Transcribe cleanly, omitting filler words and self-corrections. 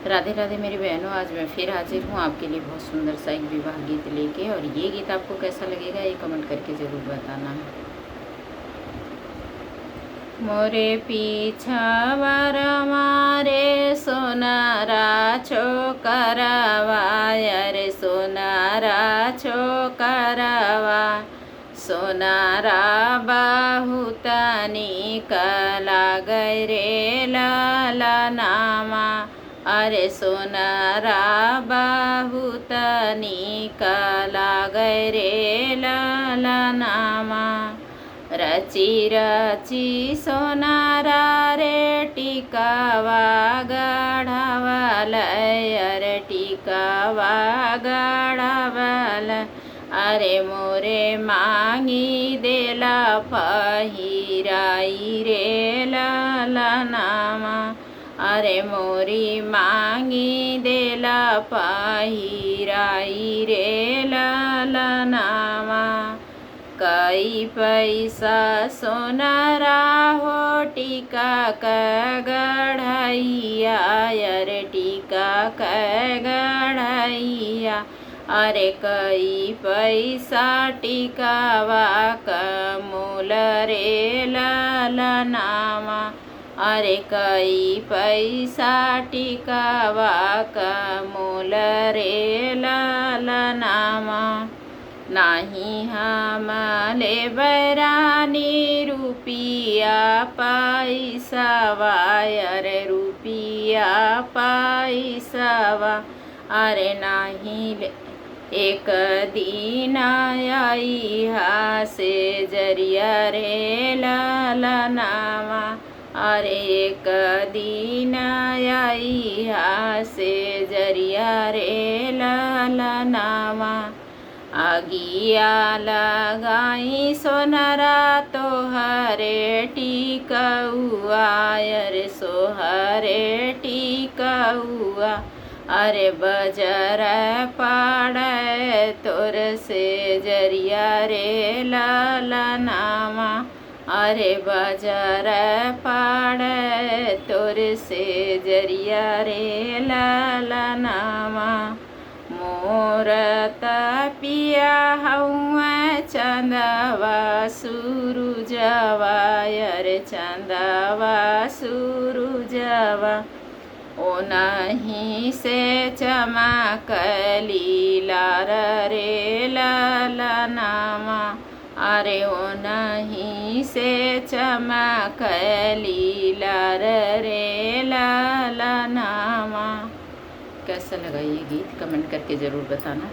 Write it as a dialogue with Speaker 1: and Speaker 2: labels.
Speaker 1: राधे राधे मेरी बहनों, आज मैं फिर हाजिर हूँ आपके लिए बहुत सुंदर सा एक विवाह गीत लेके। और ये गीत आपको कैसा लगेगा ये कमेंट करके ज़रूर बताना। मोरे पीछावर मारे सोनारा छोकरावा, अरे सोनारा छोकरावा, सोनारा बहुत निक लागै रे ललनामा, अरे सोनारा बहुत निक लागै रे ललनामा। रची रची सोनारा रे टिकावा गढ़ावल, अरे टिकावा गढ़ावल, अरे मोरे मांगी देला पहिराई रे ललनामा, अरे मोरी मांगी देला पहिराई रे ललनामा। कई पैसा सोनारा हो टीका क गढ़ैया, अरे टीका क गढ़ैया, अरे कई पैसा टिकावा क मूल रे ललनामा, अरे कई पैसा टिकावा क मूल रे ललनामा। नाही हमले बैरानी रुपिया पैसावा, अरे रुपिया पैसावा, अरे नाही एक दिन आई से जरिया रे ललनामा, अरे एक दिन आई से जरिया रे ललनामा। आगिया लगाई सोनारा तोहरे टिकउआ, अरे सोहरे टिकउआ, अरे बजर पड़े तोर से जरिया रे ललनामा, अरे बजर पड़े तोर से जरिया रे ललनामा। मोर तपिया हउआ चंदवा सूरुजवा, अरे चंदवा सूरुजवा, ओ नहीं से चमकली लार रे ललनामा, अरे ओ नहीं से चमकली लार रे ललनामा। कैसा लगा ये गीत कमेंट करके ज़रूर बताना।